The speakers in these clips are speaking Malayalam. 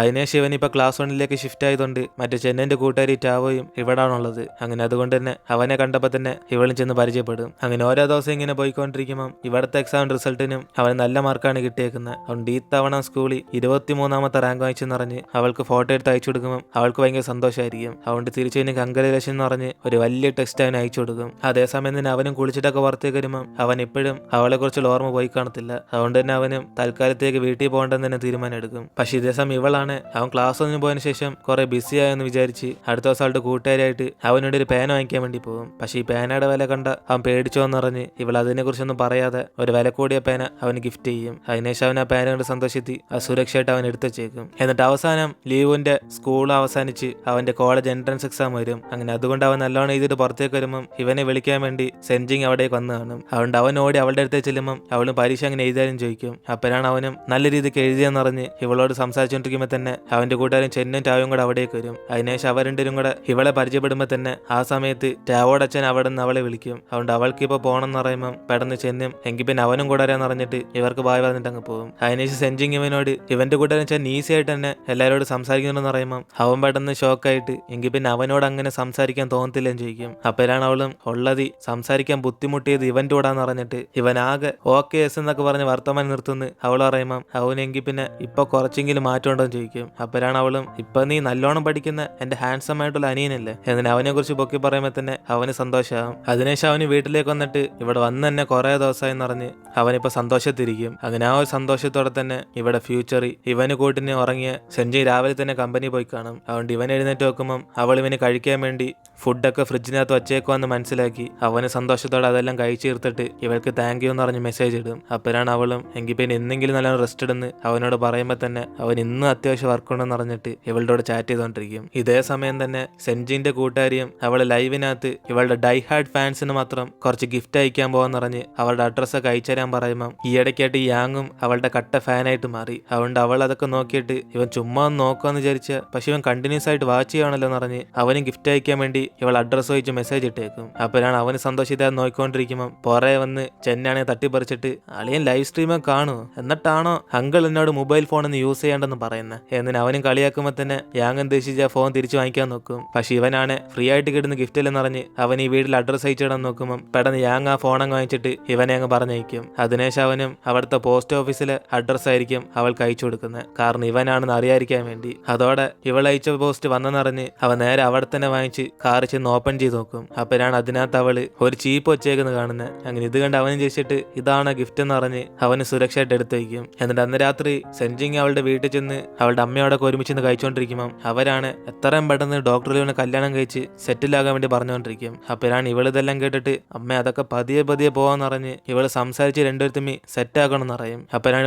അതിനുശേഷം ഇവൻ ഇപ്പൊ ക്ലാസ് 1ലേക്ക് ഷിഫ്റ്റ് ആയതുകൊണ്ട് മറ്റേ ചെന്നൈന്റെ കൂട്ടുകാരി ടാവോയും ഇവിടാണുള്ളത്. അങ്ങനെ അതുകൊണ്ട് തന്നെ അവനെ കണ്ടപ്പോൾ തന്നെ ഇവളും ചെന്ന് പരിചയപ്പെടും. അങ്ങനെ ഓരോ ദിവസം ഇങ്ങനെ പോയിക്കൊണ്ടിരിക്കുമ്പോൾ ഇവിടുത്തെ എക്സാം റിസൾട്ടിനും അവന് നല്ല മാർക്കാണ് കിട്ടിയേക്കുന്നത്. അതുകൊണ്ട് ഈ തവണ സ്കൂളിൽ 23ാമത്തെ റാങ്ക് വാങ്ങിച്ചെന്ന് പറഞ്ഞ് അവൾക്ക് ഫോട്ടോ എടുത്ത് അയച്ചു കൊടുക്കുമ്പോൾ അവൾക്ക് ഭയങ്കര സന്തോഷമായിരിക്കും. അതുകൊണ്ട് തിരിച്ചു കഴിഞ്ഞ് കൺഗ്രാജുലേഷൻ എന്ന് പറഞ്ഞ് ഒരു വലിയ ടെക്സ്റ്റ് അവന് അയച്ചു കൊടുക്കും. അതേസമയം തന്നെ അവനും കുളിച്ചിട്ടൊക്കെ പുറത്തേക്ക് വരുമ്പോൾ അവൻ ഇപ്പോഴും അവളെ കുറിച്ചുള്ള ഓർമ്മ പോയി കാണത്തില്ല. അതുകൊണ്ട് തന്നെ അവനും തൽക്കാലത്തേക്ക് വീട്ടിൽ പോകണ്ടെന്ന് തന്നെ തീരുമാനം എടുക്കും. പക്ഷെ ഇതേസമയം ഇവളാണ് അവൻ ക്ലാസ് 1 പോയതിനു ശേഷം കുറെ ബിസി ആയെന്ന് വിചാരിച്ച് അടുത്ത ദിവസം അവളുടെ കൂട്ടുകാരായിട്ട് അവനോട് ഒരു പേന വാങ്ങിക്കാൻ വേണ്ടി പോകും. പക്ഷെ ഈ പേനയുടെ വില കണ്ട അവൻ പേടിച്ചോന്ന് പറഞ്ഞ് ഇവൾ അതിനെ കുറിച്ചൊന്നും പറയാതെ ഒരു വില കൂടിയ പേന അവന് ഗിഫ്റ്റ് ചെയ്യും. അതിനുശേഷം അവൻ ആ പേന കൊണ്ട് സന്തോഷത്തി സുരക്ഷയായിട്ട് അവൻ എടുത്തേക്കും. എന്നിട്ട് അവസാനം ലീവിന്റെ സ്കൂൾ അവസാനിച്ച് അവന്റെ കോളേജ് എൻട്രൻസ് എക്സാം വരും. അങ്ങനെ അതുകൊണ്ട് അവൻ നല്ലോണം എഴുതിയിട്ട് പുറത്തേക്ക് വരുമ്പം ഇവനെ വിളിക്കാൻ വേണ്ടി സെൻജിങ് അവിടേക്ക് വന്ന് കാണും. അതുകൊണ്ട് അവൻ ഓടി അവളുടെ അടുത്തേക്ക് ചെല്ലുമ്പം അവളും പരീക്ഷ അങ്ങനെ എഴുതാനും ചോദിക്കും. അപ്പോഴാണ് അവനും നല്ല രീതിക്ക് എഴുതിയെന്നറിഞ്ഞ് ഇവളോട് സംസാരിച്ചുകൊണ്ടിരിക്കുമ്പോൾ തന്നെ അവന്റെ കൂട്ടുകാരും ചെന്നും ടാവും കൂടെ അവിടേക്ക് വരും. അതിനുശേഷം അവർ രണ്ടുപേരും കൂടെ ഇവളെ പരിചയപ്പെടുമ്പോൾ തന്നെ ആ സമയത്ത് ടാവോടെ അച്ഛൻ അവിടെ നിന്ന് അവളെ വിളിക്കും. അതുകൊണ്ട് അവൾക്ക് ഇപ്പൊ പോകണം എന്ന് പറയുമ്പോൾ പെട്ടെന്ന് ചെന്നും എങ്കിൽ പിന്നെ അവനും കൂടെ അറിയാന്ന് പറഞ്ഞിട്ട് ഇവർക്ക് ബായ് പറഞ്ഞിട്ട് അങ്ങ് പോകും. അതിനുശേഷം സെൻജിങ് ഇവനോട് ഇവന്റെ കൂട്ടുകാരൻ ചെന്ന് ഈസി ആയിട്ട് തന്നെ എല്ലാവരോടും സംസാരിക്കുന്നുണ്ടെന്ന് പറയുമ്പോൾ അവൻ പെട്ടെന്ന് ഷോക്കായിട്ട് എങ്കിൽ പിന്നെ അവനോട് അങ്ങനെ സംസാരിക്കാൻ തോന്നത്തില്ലെന്ന് ചോദിക്കും. അപ്പോഴാണ് അവളും ഉള്ളത് സംസാരിക്കാൻ ബുദ്ധിമുട്ടിയത് ഇവന്റെ കൂടാന്ന് പറഞ്ഞിട്ട് ഇവൻ ആകെ ഓക്കെ എസ് എന്നൊക്കെ പറഞ്ഞ് വർത്തമാനം നിർത്തുന്നു. അവൾ പറയുമ്പോൾ അവനെങ്കിൽ പിന്നെ ഇപ്പൊ കുറച്ചെങ്കിലും മാറ്റം ഉണ്ടോ എന്ന് ചോദിക്കും. അപ്പോഴാണ് അവളും ഇപ്പൊ നീ നല്ലോണം പഠിക്കുന്ന എന്റെ ഹാൻസം ആയിട്ടുള്ള അനിയനല്ലേ എന്നിട്ട് അവനെ കുറിച്ച് പൊക്കി പറയുമ്പോൾ തന്നെ അവന് സന്തോഷമാകും. അതിനുശേഷം അവന് വീട്ടിലേക്ക് വന്നിട്ട് ഇവിടെ വന്ന് തന്നെ കുറെ ദിവസമായി പറഞ്ഞ് അവനിപ്പോ സന്തോഷത്തിരിക്കും. അങ്ങനെ ആ ഒരു സന്തോഷത്തോടെ തന്നെ ഇവിടെ ഫ്യൂച്ചറിൽ ഇവന് കൂട്ടിന് ഉറങ്ങിയ സെഞ്ചി രാവിലെ തന്നെ കമ്പനി പോയി കാണും. അതുകൊണ്ട് ഇവൻ എഴുന്നേറ്റ് നോക്കുമ്പോൾ അവൾ ഇവന് കഴിക്കാൻ വേണ്ടി ഫുഡൊക്കെ ഫ്രിഡ്ജിനകത്ത് വച്ചേക്കുവാന്ന് മനസ്സിലാക്കി അവന് സന്തോഷത്തോടെ അതെല്ലാം കഴിച്ചു തീർത്തിട്ട് ഇവൾക്ക് താങ്ക് യു എന്ന് പറഞ്ഞ് മെസ്സേജ് ഇടും. അപ്പോഴാണ് അവളും എങ്കിൽ പിന്നെ എന്തെങ്കിലും നല്ല റെസ്റ്റ് ഇടുന്ന് അവനോട് പറയുമ്പോൾ തന്നെ അവൻ ഇന്നും അത്യാവശ്യം വർക്കുണ്ടെന്ന് പറഞ്ഞിട്ട് ഇവളുടെ കൂടെ ചാറ്റ് ചെയ്തോണ്ടിരിക്കും. ഇതേ സമയം തന്നെ സെൻജിന്റെ കൂട്ടുകാരിയും അവളെ ലൈവിനകത്ത് ഇവളുടെ ഡൈ ഹാർഡ് ഫാൻസിന് മാത്രം കുറച്ച് ഗിഫ്റ്റ് അയക്കാൻ പോകാന്ന് പറഞ്ഞ് അവളുടെ അഡ്രസ്സൊക്കെ അയച്ചു തരാൻ പറയുമ്പോൾ ഈയിടയ്ക്കായിട്ട് യാങ്ങും അവളുടെ കട്ട ഫാനായിട്ട് മാറി. അതുകൊണ്ട് അവൾ അതൊക്കെ നോക്കിയിട്ട് ഇവൻ ചുമ്മാ ഒന്ന് നോക്കാന്ന് വിചാരിച്ച പക്ഷെ ഇവൻ കണ്ടിന്യൂസ് ആയിട്ട് വാച്ച് ചെയ്യുകയാണല്ലോ എന്ന് പറഞ്ഞ് അവനും ഗിഫ്റ്റ് അയക്കാൻ വേണ്ടി ഇവൾ അഡ്രസ്സ് ചോദിച്ച് മെസ്സേജ് ഇട്ടേക്കും. അപ്പോഴാണ് അവന് സന്തോഷിതാതെ നോക്കിക്കൊണ്ടിരിക്കുമ്പോൾ പുറകെ വന്ന് ചെന്നാണെ തട്ടിപ്പറിച്ചിട്ട് അളിയൻ ലൈവ് സ്ട്രീമൊക്കെ കാണുമോ എന്നിട്ടാണോ അങ്കിൾ എന്നോട് മൊബൈൽ ഫോൺ ഒന്ന് യൂസ് ചെയ്യേണ്ടെന്ന് പറയുന്നത് എന്നിട്ട് അവനും കളിയാക്കുമ്പോൾ തന്നെ യാങ് ഉദ്ദേശിച്ച ഫോൺ തിരിച്ചു വാങ്ങിക്കാൻ നോക്കും. പക്ഷെ ഇവനാണ് ഫ്രീ ആയിട്ട് കിട്ടുന്ന ഗിഫ്റ്റ് അല്ലെന്ന് പറഞ്ഞ് അവൻ ഈ വീട്ടിൽ അഡ്രസ്സ് അയച്ചിടാൻ നോക്കുമ്പോൾ പെട്ടെന്ന് യാങ് ആ ഫോൺ അങ്ങ് വാങ്ങിച്ചിട്ട് ഇവനെ അങ്ങ് പറഞ്ഞയക്കും. അതിനുശേഷം അവനും അവിടുത്തെ പോസ്റ്റ് ഓഫീസിലെ അഡ്രസ്സ് ആയിരിക്കും അവൾക്ക് അയച്ചു കൊടുക്കുന്നത്. കാരണം ഇവനാണെന്ന് അറിയാതിരിക്കാൻ വേണ്ടി. അതോടെ ഇവൾ അയച്ച പോസ്റ്റ് വന്നെന്നറിഞ്ഞ് അവൻ നേരെ അവിടെ തന്നെ വാങ്ങിച്ച് കാറ് ചെന്ന് ഓപ്പൺ ചെയ്ത് നോക്കും. അപ്പോഴാണ് അതിനകത്ത് അവള് ഒരു ചീപ്പ് വെച്ചേക്കെന്ന് കാണുന്നത്. അങ്ങനെ ഇത് കണ്ട് അവനും ചോദിച്ചിട്ട് ഇതാണ് ഗിഫ്റ്റ് എന്ന് പറഞ്ഞ് അവന് സുരക്ഷയായിട്ട് എടുത്തു വയ്ക്കും. എന്നിട്ട് അന്ന് രാത്രി സെൻജിങ് അവളുടെ വീട്ടിൽ ചെന്ന് അവളുടെ അമ്മയോടൊക്കെ ഒരുമിച്ച് കഴിച്ചുകൊണ്ടിരിക്കുമ്പോൾ അവരാണ് എത്രയും പെട്ടെന്ന് ഡോക്ടർ ലീവിനെ കല്യാണം കഴിച്ച് സെറ്റിലാകാൻ വേണ്ടി പറഞ്ഞുകൊണ്ടിരിക്കും. അപ്പോഴാണ് ഇവളിതെല്ലാം കേട്ടിട്ട് അമ്മ അതൊക്കെ പതിയെ പതിയെ പോവാന്ന് പറഞ്ഞ് ഇവള് സംസാരിച്ച് രണ്ടുപേരും തമ്മി സെറ്റ് ആക്കണം എന്ന് പറയും. അപ്പോഴാണ്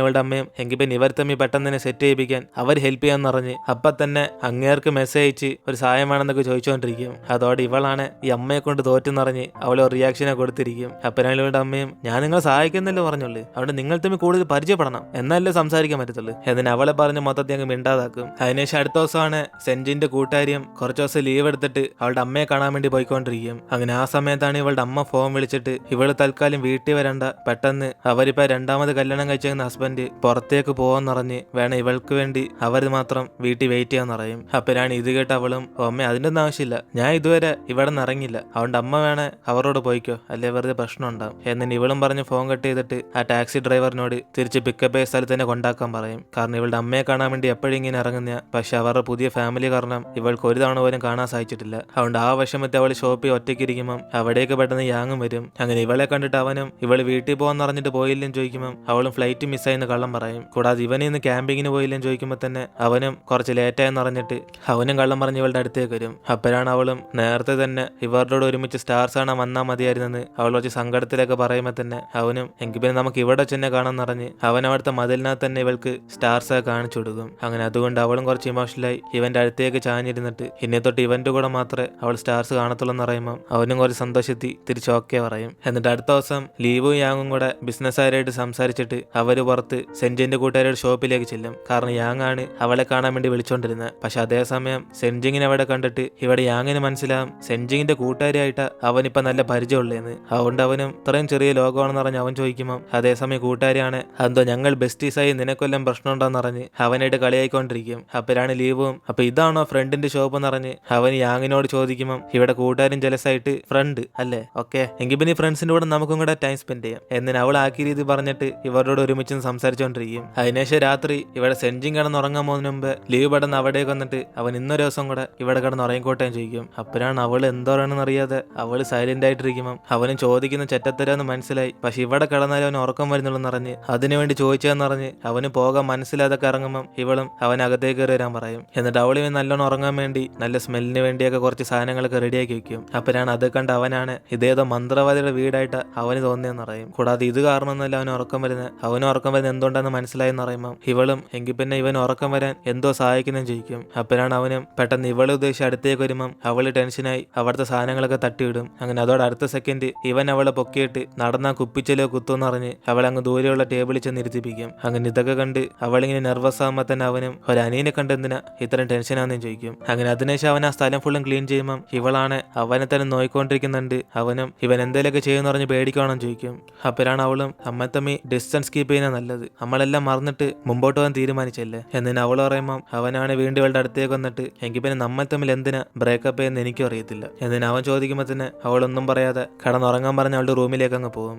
ഇവളുടെ അമ്മയും എങ്കിൽ പിന്നെ ഇവർ തമ്മി പെട്ടെന്ന് തന്നെ സെറ്റ് ചെയ്യിപ്പിക്കാൻ അവർ ഹെൽപ്പ് ചെയ്യാന്ന് പറഞ്ഞ് അപ്പൊ തന്നെ അങ്ങേർക്ക് മെസ്സേജ് അയച്ച് ഒരു സഹായം വേണമെന്നൊക്കെ ചോദിച്ചുകൊണ്ടിരിക്കും. അതോടെ ഇവളാണ് ഈ അമ്മയെ കൊണ്ട് തോറ്റെന്നറിഞ്ഞ് അവൾ ഒരു റിയാക്ഷനെ കൊടുത്തിരിക്കും. അപ്പോഴാണ് ഇവളുടെ അമ്മയും ഞാൻ നിങ്ങളെ സഹായിക്കുന്നല്ലോ പറഞ്ഞുള്ളൂ, അവിടെ നിങ്ങൾ തമ്മിൽ കൂടുതൽ പരിചയപ്പെടണം എന്നല്ലേ സംസാരിക്കാൻ പറ്റത്തുള്ളൂ എന്നിട്ട് അവളെ പറഞ്ഞ് മൊത്തത്തിൽ അങ്ങ് മിണ്ടാതാക്കും. അതിനുശേഷം അടുത്ത ദിവസമാണ് സെൻജിന്റെ കൂട്ടുകാരിയും കുറച്ച് ദിവസം ലീവ് എടുത്തിട്ട് അവളുടെ അമ്മയെ കാണാൻ വേണ്ടി പോയിക്കൊണ്ടിരിക്കും. അങ്ങനെ ആ സമയത്താണ് ഇവളുടെ അമ്മ ഫോൺ വിളിച്ചിട്ട് ഇവള് തൽക്കാലം വീട്ടിൽ വരണ്ട, പെട്ടെന്ന് അവരിപ്പോ രണ്ടാമത് കല്യാണം കഴിച്ചേക്കുന്ന ഹസ്ബൻഡ് പുറത്തേക്ക് പോവാന്നറിഞ്ഞ് വേണം ഇവൾക്ക് വേണ്ടി അവർ മാത്രം വീട്ടിൽ വെയിറ്റ് ചെയ്യാന്ന് പറയും. അപ്പോഴാണ് ഇത് കേട്ട് അവളും അമ്മ അതിന്റെ ഒന്നും ആവശ്യമില്ല, ഞാൻ ഇതുവരെ ഇവിടെ നിന്ന് ഇറങ്ങില്ല, അതുകൊണ്ട് അമ്മ വേണേ അവരോട് പോയിക്കോ അല്ലെ വെറുതെ പ്രശ്നം ഉണ്ടാവും എന്നിട്ട് ഇവളും പറഞ്ഞ് ഫോൺ കട്ട് ചെയ്തിട്ട് ആ ടാക്സി ഡ്രൈവറിനോട് തിരിച്ച് പിക്കപ്പ് ചെയ്ത സ്ഥലത്ത് തന്നെ കൊണ്ടാക്കാൻ പറയും. കാരണം ഇവളുടെ അമ്മയെ കാണാൻ വേണ്ടി എപ്പോഴും ഇങ്ങനെ ഇറങ്ങുന്ന, പക്ഷെ അവരുടെ പുതിയ ഫാമിലി കാരണം ഇവൾക്ക് ഒരു തവണ പോലും കാണാൻ സാധിച്ചിട്ടില്ല. അതുകൊണ്ട് ആ വിഷമത്തെ അവൾ ഷോപ്പിൽ ഒറ്റയ്ക്ക് ഇരിക്കുമ്പോൾ അവിടേക്ക് പെട്ടെന്ന് യാങ്ങും വരും. അങ്ങനെ ഇവളെ കണ്ടിട്ട് അവനും ഇവള് വീട്ടിൽ പോകാന്ന് പറഞ്ഞിട്ട് പോയില്ലെന്ന് ചോദിക്കുമ്പോൾ അവളും ഫ്ലൈറ്റ് മിസ്സായെന്ന് കള്ളം പറയും. കൂടാതെ ഇവനെ ഇന്ന് ക്യാമ്പിങ്ങിന് പോയില്ലെന്ന് ചോദിക്കുമ്പോൾ തന്നെ അവനും കുറച്ച് ലേറ്റായെന്ന് പറഞ്ഞിട്ട് അവനും കള്ളം പറഞ്ഞ് ഇവളുടെ അടുത്തേക്ക് വരും. അപ്പോഴാണ് അവളും നേരത്തെ തന്നെ ഇവരുടെ ഒരുമിച്ച് സ്റ്റാർസ് കാണാൻ വന്നാൽ മതിയായിരുന്നെന്ന് അവൾ കുറച്ച് സങ്കടത്തിലൊക്കെ പറയുമ്പോൾ തന്നെ അവനും എങ്കിൽ പിന്നെ നമുക്ക് ഇവിടെ ചെന്നെ കാണാൻ പറഞ്ഞ് അവൻ അവിടുത്തെ മതിലിനകത്ത് തന്നെ ഇവൾക്ക് സ്റ്റാർസ് കാണിച്ചു കൊടുക്കും. അങ്ങനെ അതുകൊണ്ട് അവളും കുറച്ച് ഇമോഷണലായി ഇവന്റെ അടുത്തേക്ക് ചാഞ്ഞിരുന്നിട്ട് ഇന്നെ തൊട്ട് ഇവന്റെ കൂടെ മാത്രമേ അവൾ സ്റ്റാർസ് കാണത്തുള്ളൂ എന്ന് പറയുമ്പോൾ അവനും കുറച്ച് സന്തോഷത്തി തിരിച്ച് ഓക്കെ പറയും. എന്നിട്ട് അടുത്ത ദിവസം ലീവും യാങ്ങും കൂടെ ബിസിനസ്സുകാരായിട്ട് സംസാരിച്ചിട്ട് അവര് പുറത്ത് സെൻജിന്റെ കൂട്ടുകാരുടെ ഷോപ്പിലേക്ക് ചെല്ലും. കാരണം യാങ് ആണ് അവളെ കാണാൻ വേണ്ടി വിളിച്ചോണ്ടിരുന്നത്. പക്ഷെ അതേസമയം സെൻജിങ്ങിനെ അവിടെ കണ്ടിട്ട് ഇവിടെ യാങ്ങിന് മനസ്സിലാവും സെൻജിങ്ങിന്റെ കൂട്ടുകാരിയായിട്ട് അവനിപ്പോ നല്ല പരിചയമുള്ളതെന്ന്. അതുകൊണ്ട് അവനും ഇത്രയും ചെറിയ ലോകമാണെന്ന് പറഞ്ഞ് അവൻ ചോദിക്കുമ്പോൾ അതേസമയം കൂട്ടുകാരിയാണ് എന്തോ ഞങ്ങൾ ബെസ്റ്റീസായി നിനക്കൊല്ലം പ്രശ്നം ഉണ്ടോന്ന് പറഞ്ഞ് അവനായിട്ട് കളിയാക്കി കളിയായിക്കൊണ്ടിരിക്കും. അപ്പോഴാണ് ലീവും അപ്പൊ ഇതാണോ ഫ്രണ്ടിന്റെ ഷോപ്പ് എന്ന് പറഞ്ഞ് അവൻ യാങ്ങിനോട് ചോദിക്കുമ്പോൾ ഇവിടെ കൂട്ടുകാരും ജലസായിട്ട് ഫ്രണ്ട് അല്ലേ, ഓക്കെ എങ്കിൽ പിന്നെ ഫ്രണ്ട്സിന്റെ കൂടെ നമുക്കും കൂടെ ടൈം സ്പെൻഡ് ചെയ്യാം എന്നിന് അവൾ ആക്കിയ രീതി പറഞ്ഞിട്ട് ഇവരോട് ഒരുമിച്ച് സംസാരിച്ചുകൊണ്ടിരിക്കും. അതിനുശേഷം രാത്രി ഇവിടെ സെഞ്ചിൻ കിടന്ന് ഉറങ്ങാൻ പോകുന്നതിന് മുമ്പ് ലീവ് പെട്ടെന്ന് അവിടേക്ക് വന്നിട്ട് അവൻ ഇന്നൊരു ദിവസം കൂടെ ഇവിടെ കിടന്ന് ഉറങ്ങിക്കോട്ടേന്ന് ചോദിക്കും. അപ്പോഴാണ് അവൾ എന്തോരാണെന്ന് അറിയാതെ അവൾ സൈലന്റ് ആയിട്ടിരിക്കുമ്പോൾ അവനും ചോദിക്കുന്ന ചെറ്റത്തരാന്ന് മനസ്സിലായി. പക്ഷെ ഇവിടെ കിടന്നാലും അവന് ഉറക്കം വരുന്നുള്ളെന്ന് അറിഞ്ഞ് അതിനുവേണ്ടി ചോദിച്ചതെന്ന് പറഞ്ഞ് അവന് പോകാൻ മനസ്സിലാതൊക്കെ ഇറങ്ങുമ്പോൾ ഇവളും അവൻ അകത്തേക്ക് കയറി വരാൻ പറയും. എന്നിട്ട് അവൾ ഇവൻ നല്ലോണം ഉറങ്ങാൻ വേണ്ടി നല്ല സ്മെല്ലിന് വേണ്ടിയൊക്കെ കുറച്ച് സാധനങ്ങളൊക്കെ റെഡിയാക്കി വെക്കും. അപ്പോഴാണ് അത് കണ്ട് അവനാണ് ഇതേതോ മന്ത്രവാദിയുടെ വീടായിട്ട് അവന് തോന്നിയെന്ന് പറയും. കൂടാതെ ഇത് കാരണമൊന്നുമല്ല അവന് ഉറക്കം വരുന്നത് എന്തുകൊണ്ടാന്ന് മനസ്സിലായെന്ന് പറയുമ്പോൾ ഇവളും എങ്കിൽ പിന്നെ ഇവൻ ഉറക്കം വരാൻ എന്തോ സഹായിക്കുന്നെന്ന് ചോദിക്കും. അപ്പോഴാണ് അവനും പെട്ടെന്ന് ഇവളെ ഉദ്ദേശിച്ച് അടുത്തേക്ക് വരുമ്പം അവള് ടെൻഷനായി അവിടുത്തെ സാധനങ്ങളൊക്കെ തട്ടിയിടും. അങ്ങനെ അതോടെ അടുത്ത സെക്കൻഡ് ഇവൻ അവളെ പൊക്കിയിട്ട് നടന്നാ കുപ്പിച്ചലോ കുത്തുമെന്ന് പറഞ്ഞ് അവളെ അങ്ങ് ദൂരെയുള്ള ടേബിളിൽ ചെന്ന് ഇരുത്തിപ്പിക്കും. അങ്ങനെ ഇതൊക്കെ കണ്ട് അവളിങ്ങനെ നെർവസ് ആകുമ്പോൾ തന്നെ അവനും ഒരു അനിയനെ കണ്ട് എന്തിനാ ഇത്രയും ടെൻഷനാണെന്ന് ചോദിക്കും. അങ്ങനെ അതിനുശേഷം അവൻ ആ സ്ഥലം ഫുള്ളും ക്ലീൻ ചെയ്യുമ്പം ഇവളാണ് അവനെ തന്നെ നോയിക്കൊണ്ടിരിക്കുന്നുണ്ട്. അവനും ഇവൻ എന്തെങ്കിലുമൊക്കെ ചെയ്യുമെന്ന് പറഞ്ഞ് പേടിക്കുകയാണെന്ന് ചോദിക്കും. അപ്പോഴാണ് അവളും അമ്മ തമ്മി ഡിസ്റ്റൻസ് കീപ്പ് ചെയ്യുന്ന നല്ലത്, നമ്മളെല്ലാം മറന്നിട്ട് മുമ്പോട്ട് പോകാൻ തീരുമാനിച്ചല്ലേ എന്നിന് അവൾ പറയുമ്പോൾ അവനാണ് വീണ്ടും ഇവളുടെ അടുത്തേക്ക് വന്നിട്ട് എങ്കിൽ പിന്നെ നമ്മൾ തമ്മിൽ എന്തിനാ ബ്രേക്കപ്പ് ചെയ്യുന്ന എനിക്കും അറിയത്തില്ല എന്നിന് അവൻ ചോദിക്കുമ്പോൾ തന്നെ അവളൊന്നും പറയാതെ കിടന്നുറങ്ങാൻ പറഞ്ഞ് അവളുടെ റൂമിലേക്ക് അങ്ങ് പോകും.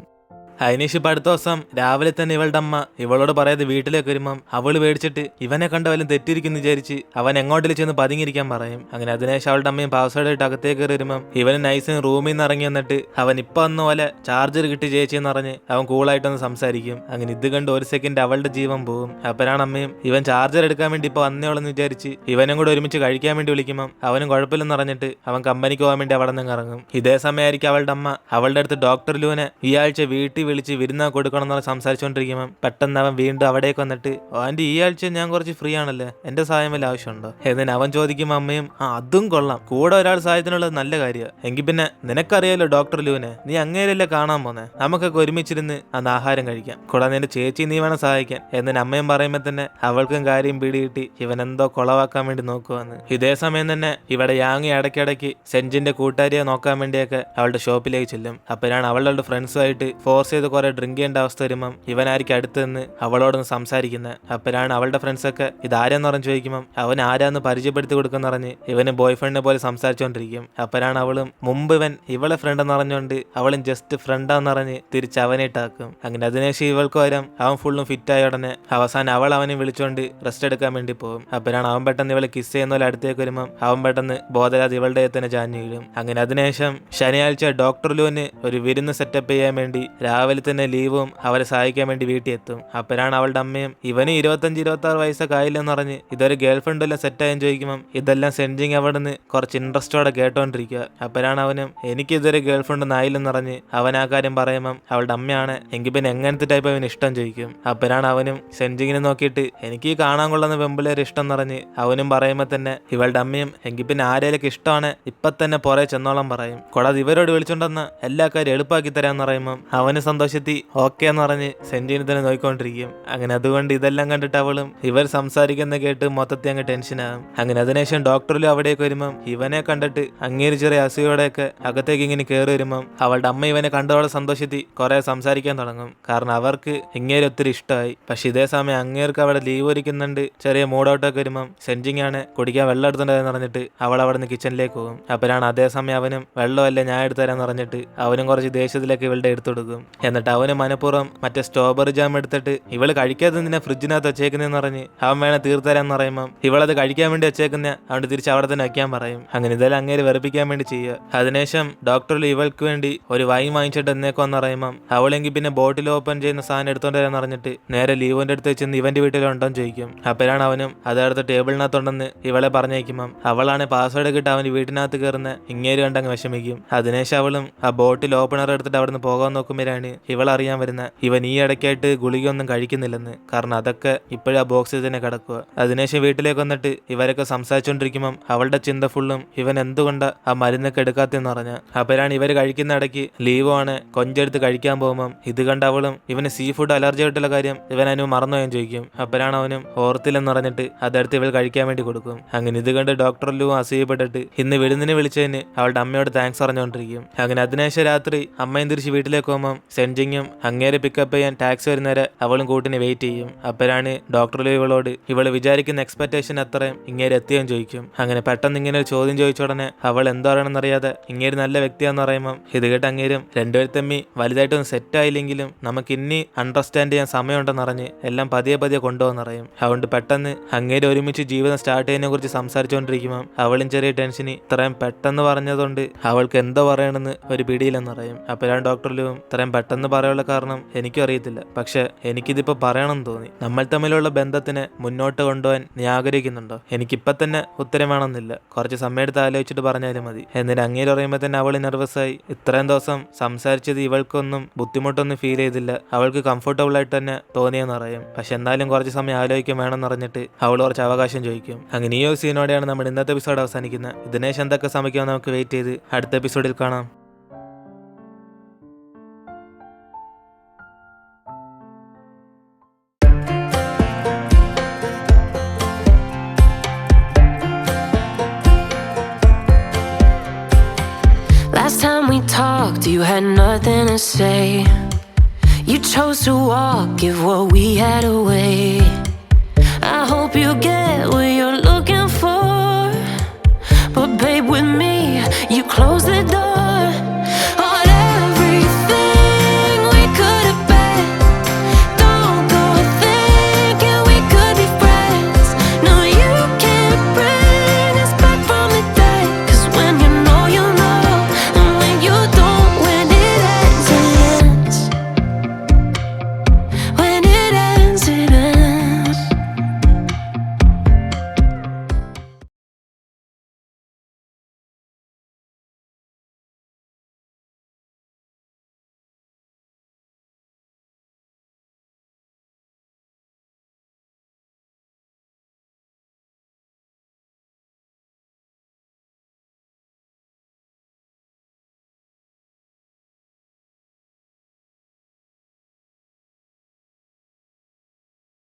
അതിനുശേഷം ഇപ്പം അടുത്ത ദിവസം രാവിലെ തന്നെ ഇവളുടെ അമ്മ ഇവളോട് പറയാതെ വീട്ടിലേക്ക് വരുമ്പം അവള് പേടിച്ചിട്ട് ഇവനെ കണ്ട വല്ലതും തെറ്റിരിക്കുന്നു വിചാരിച്ച് അവൻ എങ്ങോട്ടിൽ ചെന്ന് പതുങ്ങിയിരിക്കാൻ പറയും. അങ്ങനെ അതിനുശേഷം അവളുടെ അമ്മയും പാസ്വേഡ് അകത്തേക്ക് കയറി വരുമ്പം ഇവന് നൈസിന് റൂമിൽ നിന്ന് ഇറങ്ങി വന്നിട്ട് അവൻ ഇപ്പം വന്ന പോലെ ചാർജർ കിട്ടി ചേച്ചിയെന്ന് പറഞ്ഞ് അവൻ കൂളായിട്ടൊന്ന് സംസാരിക്കും. അങ്ങനെ ഇത് കണ്ട് ഒരു സെക്കൻഡ് അവളുടെ ജീവൻ പോകും. അപ്പോഴാണ് അമ്മയും ഇവൻ ചാർജർ എടുക്കാൻ വേണ്ടി ഇപ്പൊ വന്നേളെന്ന് വിചാരിച്ച് ഇവനും കൂടെ ഒരുമിച്ച് കഴിക്കാൻ വേണ്ടി വിളിക്കുമ്പം അവനും കുഴപ്പമില്ലെന്ന് പറഞ്ഞിട്ട് അവൻ കമ്പനിക്ക് പോകാൻ വേണ്ടി അവിടെ നിന്ന് ഇറങ്ങും. ഇതേ സമയമായിരിക്കും അവളുടെ അമ്മ അവളുടെ അടുത്ത് ഡോക്ടർ ലൂനെ ഈ ആഴ്ച വീട്ടിൽ വിളിച്ച് വിരുന്ന കൊടുക്കണം എന്ന് സംസാരിച്ചുകൊണ്ടിരിക്കുമ്പോൾ പെട്ടെന്ന് അവൻ വീണ്ടും അവിടേക്ക് വന്നിട്ട് ആന്റി ഈ ആഴ്ച ഞാൻ കുറച്ച് ഫ്രീ ആണല്ലേ, എന്റെ സഹായം വല്ല ആവശ്യമുണ്ടോ എന്നിന് അവൻ ചോദിക്കുമ്പോൾ അമ്മയും അതും കൊള്ളാം, കൂടെ ഒരാൾ സഹായത്തിനുള്ളത് നല്ല കാര്യമാണ്. എങ്കിൽ പിന്നെ നിനക്കറിയാലോ ഡോക്ടർ ലൂനെ, നീ അങ്ങേരല്ലേ കാണാൻ പോന്നെ, നമുക്കൊക്കെ ഒരുമിച്ചിരുന്ന് അന്ന് ആഹാരം കഴിക്കാം, കൂടാതെ നിന്റെ ചേച്ചി നീ വേണം സഹായിക്കാൻ എന്നിന് അമ്മയും പറയുമ്പോൾ തന്നെ അവൾക്കും കാര്യം പിടികിട്ടി ഇവൻ എന്തോ കൊളവാക്കാൻ വേണ്ടി നോക്കുവാന്ന്. ഇതേ സമയം തന്നെ ഇവിടെ യാങ് ഇടയ്ക്കിടയ്ക്ക് സെഞ്ചിന്റെ കൂട്ടുകാരിയെ നോക്കാൻ വേണ്ടിയൊക്കെ അവളുടെ ഷോപ്പിലേക്ക് ചെല്ലും. അപ്പോഴാണ് അവളുടെ ഫ്രണ്ട്സുമായിട്ട് ഫോഴ്സ് ചെയ്ത് കുറെ ഡ്രിങ്ക് ചെയ്യേണ്ട അവസ്ഥ വരുമ്പം ഇവനായിരിക്കും അടുത്ത് നിന്ന് അവളോടൊന്ന് സംസാരിക്കുന്നത്. അപ്പോഴാണ് അവളുടെ ഫ്രണ്ട്സൊക്കെ ഇതാരെന്ന് പറഞ്ഞ് ചോദിക്കുമ്പം അവൻ ആരാന്ന് പരിചയപ്പെടുത്തി കൊടുക്കുന്ന പറഞ്ഞ് ഇവന് ബോയ് ഫ്രണ്ടിനെ പോലെ സംസാരിച്ചുകൊണ്ടിരിക്കും. അപ്പോഴാണ് അവളും മുമ്പ് ഇവൻ ഇവളെ ഫ്രണ്ട് എന്ന് പറഞ്ഞുകൊണ്ട് അവളും ജസ്റ്റ് ഫ്രണ്ടാന്ന് പറഞ്ഞ് തിരിച്ച് അവനിട്ടാക്കും. അങ്ങനെ അതിനുശേഷം ഇവൾക്ക് വരാം അവൻ ഫുള്ളും ഫിറ്റായ ഉടനെ അവസാനം അവൾ അവനെ വിളിച്ചുകൊണ്ട് റെസ്റ്റ് എടുക്കാൻ വേണ്ടി പോകും. അപ്പോഴാണ് അവൻ പെട്ടെന്ന് ഇവളെ കിസ് ചെയ്യുന്ന പോലെ അടുത്തേക്ക് വരുമ്പം അവൻ പെട്ടെന്ന് ബോധരാതെ ഇവളുടെ തന്നെ ചാഞ്ഞു വീഴും. അങ്ങനെ അതിനുശേഷം ശനിയാഴ്ച ഡോക്ടർ ലൂന് ഒരു വിരുന്ന് സെറ്റപ്പ് ചെയ്യാൻ വേണ്ടി രാവിലെ തന്നെ ലീവും അവരെ സഹായിക്കാൻ വേണ്ടി വീട്ടിൽ എത്തും. അപ്പോഴാണ് അവളുടെ അമ്മയും ഇവന് 25-26 വയസ്സൊക്കെ ആയില്ലെന്ന് പറഞ്ഞ് ഇതൊരു ഗേൾ ഫ്രണ്ട് എല്ലാം സെറ്റായെന്ന് ചോദിക്കുമ്പം ഇതെല്ലാം സെൻജിങ് അവിടെ നിന്ന് കുറച്ച് ഇൻട്രസ്റ്റോടെ കേട്ടോണ്ടിരിക്കുക. അപ്പോഴാണ് അവനും എനിക്ക് ഇതൊരു ഗേൾ ഫ്രണ്ട് ഒന്നും ആയില്ലെന്ന് പറഞ്ഞ് അവൻ ആ കാര്യം പറയുമ്പം അവളുടെ അമ്മയാണ് എങ്കിൽ പിന്നെ എങ്ങനത്തെ ടൈപ്പ് അവന് ഇഷ്ടം ചോദിക്കും. അപ്പോഴാണ് അവനും സെൻജിങ്ങിനെ നോക്കിയിട്ട് എനിക്ക് കാണാൻ കൊള്ളുന്ന പെമ്പിളേരെ ഇഷ്ടം എന്ന് പറഞ്ഞ് അവനും പറയുമ്പോൾ തന്നെ ഇവളുടെ അമ്മയും എങ്കിൽ പിന്നെ ആരേലൊക്കെ ഇഷ്ടമാണ് ഇപ്പൊ തന്നെ പുറകെ ചെന്നോളം പറയും. കൂടാതെ ഇവരോട് വിളിച്ചോണ്ടെന്ന് എല്ലാ കാര്യം എളുപ്പമാക്കി തരാമെന്ന് പറയുമ്പം അവന് സന്തോഷത്തി ഓക്കെ എന്ന് പറഞ്ഞ് സെന്റിനെ തന്നെ നോക്കിക്കൊണ്ടിരിക്കും. അങ്ങനെ അതുകൊണ്ട് ഇതെല്ലാം കണ്ടിട്ട് അവളും ഇവർ സംസാരിക്കുന്ന കേട്ട് മൊത്തത്തിൽ അങ്ങ് ടെൻഷനാകും. അങ്ങനെ അതിനുശേഷം ഡോക്ടറിലും അവിടേക്ക് വരുമ്പം ഇവനെ കണ്ടിട്ട് അങ്ങേര് ചെറിയ അസുഖയോടെയൊക്കെ അകത്തേക്ക് ഇങ്ങനെ കയറി വരുമ്പം അവളുടെ അമ്മ ഇവനെ കണ്ടോടെ സന്തോഷത്തിൽ കുറെ സംസാരിക്കാൻ തുടങ്ങും. കാരണം അവർക്ക് ഇങ്ങേര് ഒത്തിരി ഇഷ്ടമായി. പക്ഷെ ഇതേ സമയം അങ്ങേർക്ക് അവിടെ ലീവ് ഒരുക്കുന്നുണ്ട്. ചെറിയ മൂഡൌട്ടൊക്കെ വരുമ്പം സെഞ്ചിങ് ആണ് കുടിക്കാൻ വെള്ളം എടുത്തിട്ടുണ്ടെന്ന് പറഞ്ഞിട്ട് അവൾ അവിടെ നിന്ന് കിച്ചണിലേക്ക് പോകും. അപ്പോഴാണ് അതേസമയം അവനും വെള്ളമല്ലേ ഞാൻ എടുത്തു തരാന്ന് പറഞ്ഞിട്ട് അവനും കുറച്ച് ദേഷ്യത്തിലേക്ക് ഇവളുടെ എടുത്തു കൊടുക്കും. എന്നിട്ട് അവന് മനഃപൂർവ്വം മറ്റേ സ്ട്രോബെറി ജാം എടുത്തിട്ട് ഇവള് കഴിക്കാതെ നിന്നെ ഫ്രിഡ്ജിനകത്ത് വെച്ചേക്കുന്നതെന്ന് പറഞ്ഞ് അവൻ വേണേ തീർത്തരാന്ന് പറയുമ്പം ഇവളത് കഴിക്കാൻ വേണ്ടി വെച്ചേക്കുന്ന അവണ്ട് തിരിച്ച് അവിടെ തന്നെ വെക്കാൻ പറയും. അങ്ങനെ ഇതെല്ലാം അങ്ങേര് വെറുപ്പിക്കാൻ വേണ്ടി ചെയ്യുക. അതിനുശേഷം ഡോക്ടറിൽ ഇവൾക്ക് വേണ്ടി ഒരു വൈൻ വാങ്ങിച്ചിട്ട് എന്നേക്കോന്ന് പറയുമ്പം അവളെങ്കിൽ പിന്നെ ബോട്ടിൽ ഓപ്പൺ ചെയ്യുന്ന സാധനം എടുത്തോണ്ട് വരാന്ന് പറഞ്ഞിട്ട് നേരെ ലീവോന്റെ അടുത്ത് വെച്ച് ഇവന്റെ വീട്ടിലുണ്ടോന്ന് ചോദിക്കും. അപ്പോഴാണ് അവനും അതടുത്ത് ടേബിളിനകത്തുണ്ടെന്ന് ഇവളെ പറഞ്ഞേക്കുമ്പം അവളാണ് പാസ്വേഡ് കിട്ടി അവന്റെ വീട്ടിനകത്ത് കയറുന്ന ഇങ്ങേര് കണ്ടങ്ങ് വിഷമിക്കും. അതിനുശേഷം അവളും ആ ബോട്ടിൽ ഓപ്പണർ എടുത്തിട്ട് അവിടെ നിന്ന് പോകാൻ നോക്കുമ്പോഴാണ് ഇവളറിയാൻ വരുന്ന ഇവൻ ഈ ഇടയ്ക്കായിട്ട് ഗുളികയൊന്നും കഴിക്കുന്നില്ലെന്ന്. കാരണം അതൊക്കെ ഇപ്പോഴും ആ ബോക്സിൽ തന്നെ കിടക്കുക. അതിനുശേഷം വീട്ടിലേക്ക് വന്നിട്ട് ഇവരൊക്കെ സംസാരിച്ചുകൊണ്ടിരിക്കുമ്പം അവളുടെ ചിന്ത ഫുള്ളും ഇവൻ എന്തുകൊണ്ട് ആ മരുന്നൊക്കെ എടുക്കാത്തെന്ന് പറഞ്ഞ. അപ്പോഴാണ് ഇവർ കഴിക്കുന്ന ഇടയ്ക്ക് ലീവോ ആണ് കൊഞ്ചെടുത്ത് കഴിക്കാൻ പോകുമ്പം ഇത് കണ്ട അവളും ഇവന് സീ ഫുഡ് അലർജി ആയിട്ടുള്ള കാര്യം ഇവൻ അതിന് മറന്നുപോയെന്ന് ചോദിക്കും. അപ്പോഴാണ് അവനും ഓർത്തില്ലെന്ന് പറഞ്ഞിട്ട് അതെടുത്ത് ഇവൾ കഴിക്കാൻ വേണ്ടി കൊടുക്കും. അങ്ങനെ ഇത് കണ്ട് ഡോക്ടർ ലൂ അസൂയപ്പെട്ടിട്ട് ഇന്ന് വിരുന്നിന് വിളിച്ചതിന് അവളുടെ അമ്മയോട് താങ്ക്സ് പറഞ്ഞുകൊണ്ടിരിക്കും. അങ്ങനെ അതിനുശേഷം രാത്രി അമ്മയും തിരിച്ച് വീട്ടിലേക്ക് പോകുമ്പം സെൻജിങ്ങും അങ്ങേരെ പിക്കപ്പ് ചെയ്യാൻ ടാക്സി വരുന്നവരെ അവളും കൂട്ടിന് വെയിറ്റ് ചെയ്യും. അപ്പോഴാണ് ഡോക്ടർ ഇവളോട് ഇവള് വിചാരിക്കുന്ന എക്സ്പെക്ടേഷൻ അത്രയും ഇങ്ങേര് എത്തിയെന്ന് ചോദിക്കും. അങ്ങനെ പെട്ടെന്ന് ഇങ്ങനെ ഒരു ചോദ്യം ചോദിച്ച ഉടനെ അവൾ എന്താ പറയണമെന്നറിയാതെ ഇങ്ങേര് നല്ല വ്യക്തിയാന്ന് പറയുമ്പോൾ ഇത് കേട്ട് അങ്ങേരും രണ്ടുപേരും തമ്മി വലുതായിട്ടൊന്നും സെറ്റ് ആയില്ലെങ്കിലും നമുക്ക് ഇനി അണ്ടർസ്റ്റാൻഡ് ചെയ്യാൻ സമയമുണ്ടെന്ന് പറഞ്ഞ് എല്ലാം പതിയെ പതിയെ കൊണ്ടുപോകുന്ന പറയും. അതുകൊണ്ട് പെട്ടെന്ന് അങ്ങേര് ഒരുമിച്ച് ജീവിതം സ്റ്റാർട്ട് ചെയ്യുന്നതിനെ കുറിച്ച് സംസാരിച്ചുകൊണ്ടിരിക്കുമ്പോൾ അവളും ചെറിയ ടെൻഷന് ഇത്രയും പെട്ടെന്ന് പറഞ്ഞതുകൊണ്ട് അവൾക്ക് എന്തോ പറയണമെന്ന് ഒരു പിടിയില്ലെന്ന് പറയും. അപ്പോഴാണ് ഡോക്ടർ ലൂവും ഇത്രയും പെട്ടെന്ന് പറയാനുള്ള കാരണം എനിക്കും അറിയത്തില്ല, പക്ഷെ എനിക്കിതിപ്പോ പറയണമെന്ന് തോന്നി. നമ്മൾ തമ്മിലുള്ള ബന്ധത്തിനെ മുന്നോട്ട് കൊണ്ടുപോകാൻ നീ ആഗ്രഹിക്കുന്നുണ്ടോ? എനിക്കിപ്പം തന്നെ ഉത്തരം വേണമെന്നില്ല, കുറച്ച് സമയം എടുത്ത് ആലോചിച്ചിട്ട് പറഞ്ഞാലും മതി. എന്നിട്ട് അങ്ങേര് പറയുമ്പോൾ തന്നെ അവൾ നെർവസായി. ഇത്രയും ദിവസം സംസാരിച്ചത് ഇവൾക്കൊന്നും ബുദ്ധിമുട്ടൊന്നും ഫീൽ ചെയ്തില്ല, അവൾക്ക് കംഫർട്ടബിൾ ആയിട്ട് തന്നെ തോന്നിയെന്ന് പറയും. പക്ഷെ എന്നാലും കുറച്ച് സമയം ആലോചിക്കാൻ വേണമെന്ന് പറഞ്ഞിട്ട് അവൾ കുറച്ച് അവകാശം ചോദിക്കും. അങ്ങനെ ഈ ഒരു സീനോടെയാണ് നമ്മുടെ ഇന്നത്തെ എപ്പിസോഡ് അവസാനിക്കുന്നത്. ഇതിനേശം എന്തൊക്കെ സമയമാകും നമുക്ക് വെയിറ്റ് ചെയ്ത് അടുത്ത എപ്പിസോഡിൽ കാണാം. Last time we talked, you had nothing to say. You chose to walk, give what we had away. I hope you get